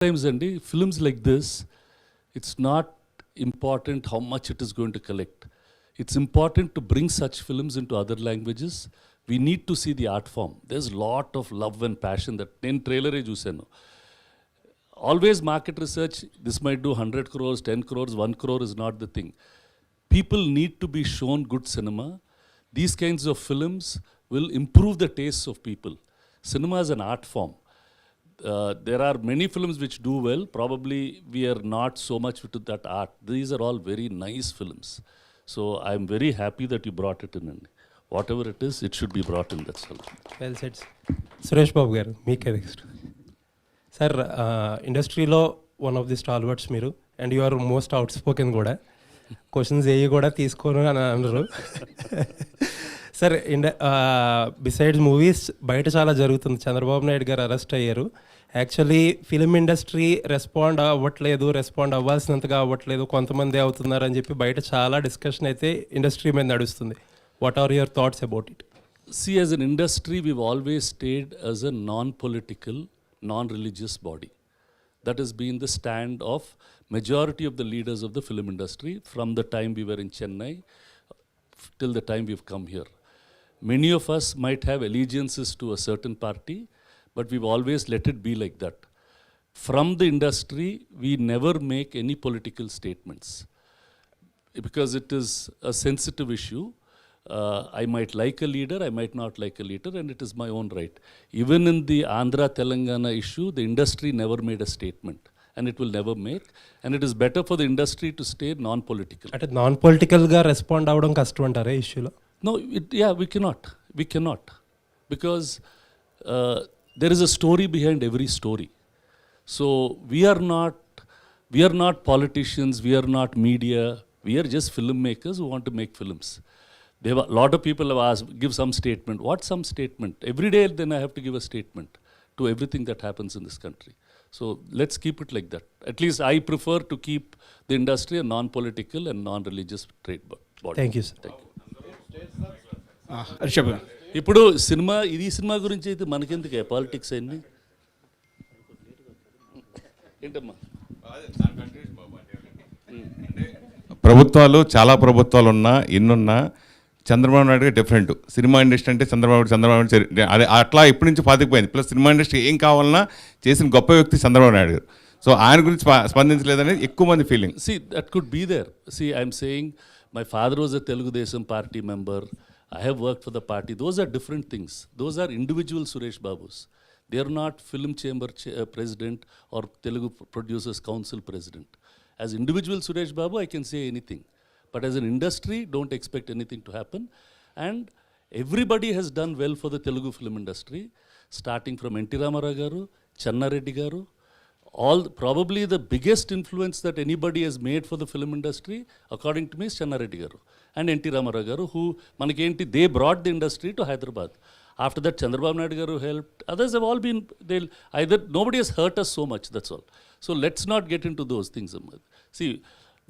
Sometimes, Andy, films like this, it's not important how much it is going to collect. It's important to bring such films into other languages. We need to see the art form. There's a lot of love and passion that in trailer chusanu. Always market research, this might do 100 crores, 10 crores, 1 crore is not the thing. People need to be shown good cinema. These kinds of films will improve the tastes of people. Cinema is an art form. There are many films which do well. Probably we are not so much into that art. These are all very nice films. So I'm very happy that you brought it in. Whatever it is, it should be brought in. That's all. Well said. Suresh Babu garu, meeke next. Sir, industry lo one of the stalwarts meeru, and you are most outspoken kuda. Questions ఏ కూడా తీసుకోను అని అన్నారు. Sir besides movies బయట చాలా జరుగుతుంది. చంద్రబాబు నాయుడు గారు arrest అయ్యారు. Actually film industry respond అవ్వాల్సినంతగా అవ్వట్లేదు, కొంతమంది అవుతున్నారు అని చెప్పి బయట చాలా డిస్కషన్ అయితే ఇండస్ట్రీ మీద నడుస్తుంది. What are your thoughts about it? See, as an industry, we've always stayed as a non-political, non-religious body. That has been the stand of majority of the leaders of the film industry from the time we were in Chennai till the time we've come here. Many of us might have allegiances to a certain party, but we've always let it be like that. From the industry, we never make any political statements because it is a sensitive issue. I might like a leader, I might not like a leader, and it is my own right. Even in the Andhra Telangana issue, the industry never made a statement, and it will never make. And it is better for the industry to stay non-political. అంటే non పొలిటికల్గా respond అవ్వడం కష్టం అంటారా ఇష్యూలో? No, we cannot. We cannot. Because there is a story behind every story. So we are not politicians, we are not media, we are just filmmakers who want to make films. A lot of people have asked, give some statement. What some statement? Every day then I have to give a statement to everything that happens in this country. So let's keep it like that. At least I prefer to keep the industry a non-political and non-religious trade body. Thank you, sir. Thank you. ఇప్పుడు cinema గురించి అయితే మనకెందుకే politics అన్ని ఏంటమ్మా? చాలా ప్రభుత్వాలు ఉన్నా ఎన్నున్నా Chandrababu Naidu different. Cinema industry అంటే చంద్రబాబు అదే అట్లా ఇప్పటి నుంచి పాతికిపోయింది. ప్లస్ సినిమా ఇండస్ట్రీ ఏం కావాలన్నా చేసిన గొప్ప వ్యక్తి చంద్రబాబు నాయుడు గారు. సో ఆయన గురించి స్పందించలేదనేది ఎక్కువ మంది feeling. See, that could be there. See, I'm saying my father was a Telugu party member. I have worked for the party. Those are different things. Those are individual Suresh Babus. They are not film chamber president or Telugu Producers Council president. As individual Suresh Babu, I can say anything. But as an industry, don't expect anything to happen. And everybody has done well for the Telugu film industry, starting from NT Garu, Channa Reddy Garu. Probably the biggest influence that anybody has made for the film industry, according to me, is Channa Reddy Garu and NT Garu, who they brought the industry to Hyderabad. After that, Chandrababu Naidu Garu helped. Others have all been, nobody has hurt us so much, that's all. So let's not get into those things. See,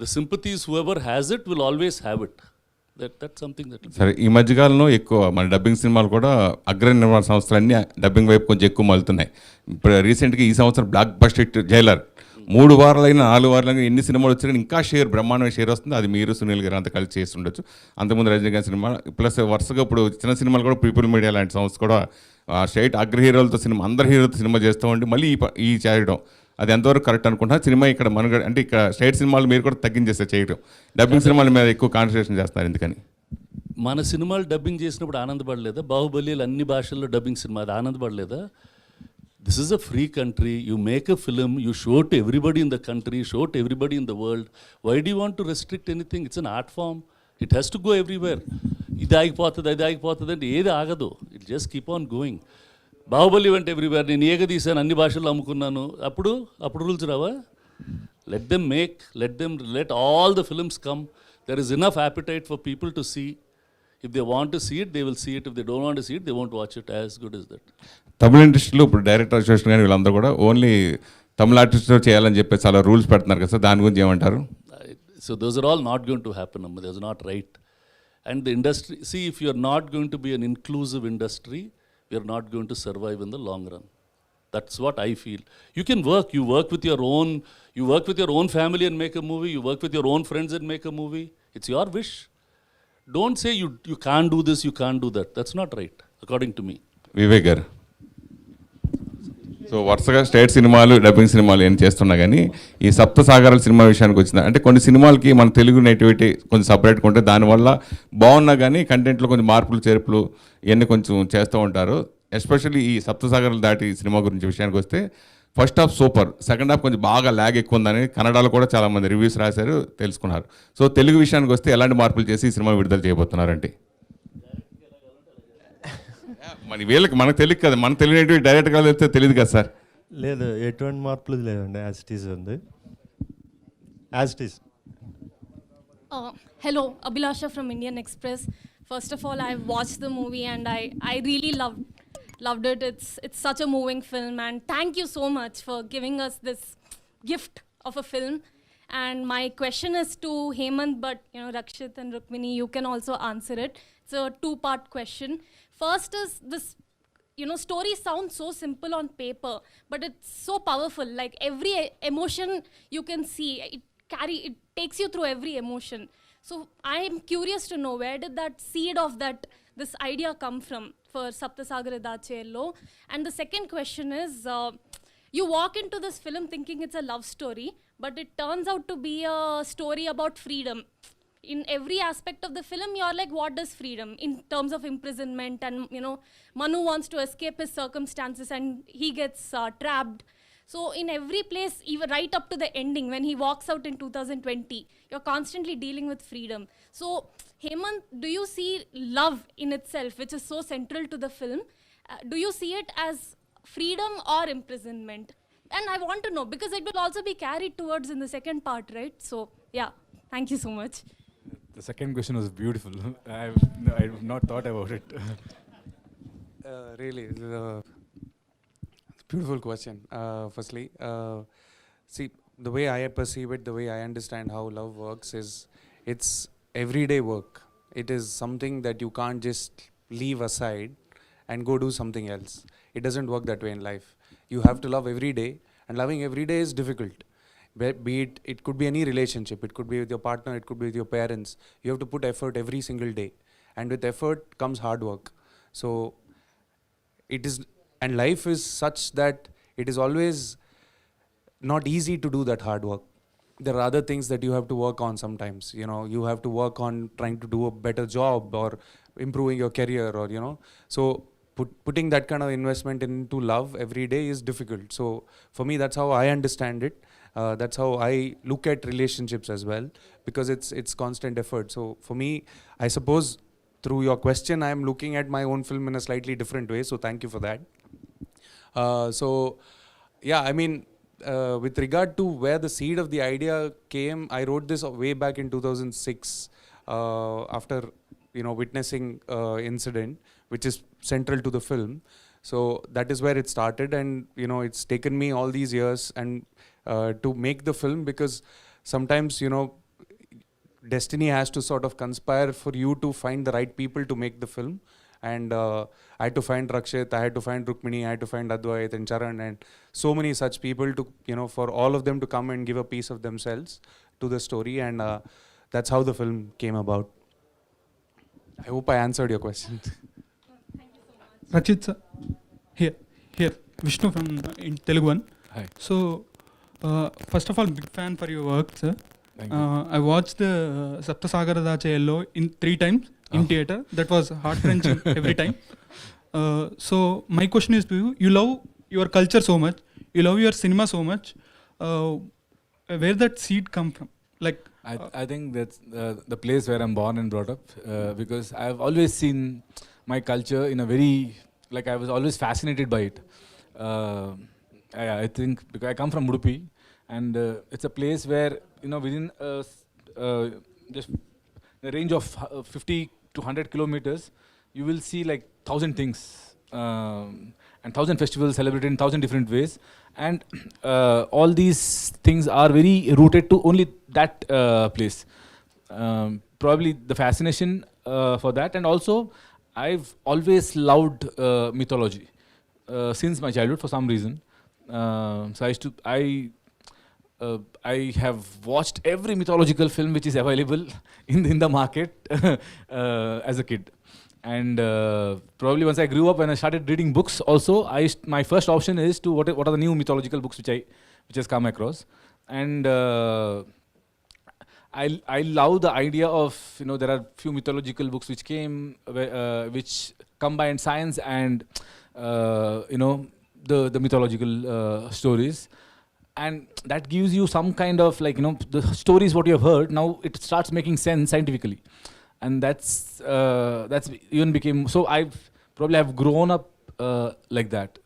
the sympathies, whoever has it will always have it. That's something that... సరే, ఈ మధ్యకాలంలో ఎక్కువ మన dubbing సినిమాలు కూడా అగ్ర నిర్మాణ సంస్థలన్నీ డబ్బింగ్ వైపు కొంచెం ఎక్కువ మలుతున్నాయి. ఇప్పుడు రీసెంట్గా ఈ సంవత్సరం బ్లాక్ బస్టర్ హిట్ జైలర్ 3 వారాలైనా 4 వారాలైనా ఎన్ని సినిమాలు వచ్చినా ఇంకా బ్రహ్మాండమైన షేర్ వస్తుంది. అది మీరు సునీల్ గారు అంతా కలిసి చేసి ఉండొచ్చు. అంతకుముందు రజనీకాంత్ సినిమా ప్లస్ వరుసగా ఇప్పుడు చిన్న సినిమాలు కూడా పీపుల్ మీడియా లాంటి సంస్థ కూడా స్ట్రైట్ అగ్ర హీరోలతో సినిమా అందరు హీరోలతో సినిమా చేస్తూ ఉండి మళ్ళీ ఈ చేయడం అది ఎంతవరకు కరెక్ట్ అనుకుంటున్నా? సినిమా ఇక్కడ మనగడ అంటే ఇక్కడ స్ట్రైట్ సినిమాలు మీరు కూడా తగ్గించేస్తారు చేయడం, డబ్బింగ్ సినిమాల మీద ఎక్కువ కాన్సన్ట్రేషన్ చేస్తారు. ఎందుకని? మన సినిమాలు డబ్బింగ్ చేసినప్పుడు ఆనందపడలేదా? బాహుబలిలు అన్ని భాషల్లో డబ్బింగ్ సినిమా అది ఆనందపడలేదా? This is a free country. You make a film, you show it to everybody in the country, show it to everybody in the world. Why do you want to restrict anything? It's an art form. It has to go everywhere. ఇది ఆగిపోతుంది అంటే ఏది ఆగదు. It just keep on going. Baahubali వెంట everywhere. నేను తీసాను, అన్ని భాషల్లో అమ్ముకున్నాను. అప్పుడు రూల్స్ రావా? Let all the films come. There is enough appetite for people to see. If they want to see it, they will see it. If they don't want to see it, they won't watch it. As good as that. తమిళ ఇండస్ట్రీలో ఇప్పుడు director association కానీ వీళ్ళందరూ కూడా only తమిళ ఆర్టిస్ట్తో చేయాలని చెప్పి చాలా rules పెడుతున్నారు కదా సార్, దాని గురించి ఏమంటారు? So those are all not going to happen. That's not right. And the industry, see, if you are not going to be an inclusive industry, we are not going to survive in the long run. That's what I feel. You can work. You work with your own family and make a movie. You work with your own friends and make a movie. It's your wish. Don't say you can't do this, you can't do that. That's not right, according to me. Vivek గారు, so వరుసగా state సినిమాలు dubbing సినిమాలు ఏం చేస్తున్నా కానీ ఈ సప్త సాగరాల cinema విషయానికి వచ్చింది అంటే కొన్ని సినిమాలకి మన తెలుగు నేటివిటీ కొంచెం సపరేట్గా ఉంటే దానివల్ల బాగున్నా కానీ కంటెంట్లో కొంచెం మార్పులు చేర్పులు ఇవన్నీ కొంచెం చేస్తూ ఉంటారు. ఎస్పెషల్లీ ఈ సప్త సాగరాలు దాటి సినిమా గురించి విషయానికి వస్తే first half super, second half కొంచెం బాగా ల్యాగ్ ఎక్కువ ఉందని కన్నడలో కూడా చాలామంది రివ్యూస్ రాశారు, తెలుసుకున్నారు. సో తెలుగు విషయానికి వస్తే ఎలాంటి మార్పులు చేసి ఈ సినిమా విడుదల చేయబోతున్నారంటే మన వీళ్ళకి మనకు తెలియదు కదా, మన తెలియనవి డైరెక్ట్గా వెళ్తే తెలియదు కదా సార్. లేదు, ఎటువంటి మార్పులు లేదండి, యాజ్ ఇట్ ఈస్ ఉంది, as it is. Hello, Abhilasha from Indian Express. First of all, I watched the movie and I really loved it. It's such a moving film, and thank you so much for giving us this gift of a film. And my question is to Hemant, but Rakshit and Rukmini, you can also answer it. It's a two-part question. First is this, story sounds so simple on paper, but it's so powerful. Like every emotion you can see, it takes you through every emotion. So I am curious to know, where did that seed of this idea come from for Sapta Sagaralu? And the second question is, you walk into this film thinking it's a love story, but it turns out to be a story about freedom. In every aspect of the film, you're like, what does freedom? In terms of imprisonment, and Manu wants to escape his circumstances and he gets trapped. So in every place, even right up to the ending, when he walks out in 2020, you're constantly dealing with freedom. So Hemant, do you see love in itself, which is so central to the film? Do you see it as freedom or imprisonment? And I want to know, because it will also be carried towards in the second part, right? So yeah, thank you so much. The second question was beautiful. I've not thought about it. Really, beautiful question. Firstly, see, the way I perceive it, the way I understand how love works is, it's everyday work. It is something that you can't just leave aside and go do something else. It doesn't work that way in life. You have to love every day, and loving every day is difficult. Be it could be any relationship, it could be with your partner, it could be with your parents. You have to put effort every single day, and with effort comes hard work. So it is, and life is such that it is always not easy to do that hard work. There are other things that you have to work on sometimes. You have to work on trying to do a better job or improving your career, or so putting that kind of investment into love every day is difficult. So for me, that's how I understand it. That's how I look at relationships as well, because it's constant effort. So for me, I suppose through your question, I am looking at my own film in a slightly different way. So thank you for that. So yeah, I mean, with regard to where the seed of the idea came, I wrote this way back in 2006 after witnessing incident which is central to the film. So that is where it started, and it's taken me all these years and to make the film, because sometimes destiny has to sort of conspire for you to find the right people to make the film. And I had to find Rakshit, I had to find Rukmini, I had to find Advait and Charan, and so many such people to for all of them to come and give a piece of themselves to the story, and that's how the film came about. I hope I answered your question. Rachit sir, here, Vishnu from in Telugu One. Hi. So, first of all, big fan for your work, sir. Thank you. I watched the Sapta Sagaralu in 3 times in theater. That was heart-wrenching every time. So, my question is to you: you love your culture so much, you love your cinema so much. Where that seed come from? Like, I think that's the place where I'm born and brought up, because I've always seen my culture in a very, like, I was always fascinated by it. I think because I come from Udupi, and it's a place where within just the range of 50 to 100 kilometers, you will see like 1,000 things, and 1,000 festivals celebrated in 1,000 different ways, and all these things are very rooted to only that place. Probably the fascination for that, and also I've always loved mythology. since my childhood for some reason. So I have watched every mythological film which is available in the market as a kid. And probably once I grew up and I started reading books also, my first option is to what are the new mythological books which has come across. And I love the idea of, there are few mythological books which came, which combine science and, the mythological stories. And that gives you some kind of the stories what you have heard, now it starts making sense scientifically. And that's even became, so I probably have grown up like that.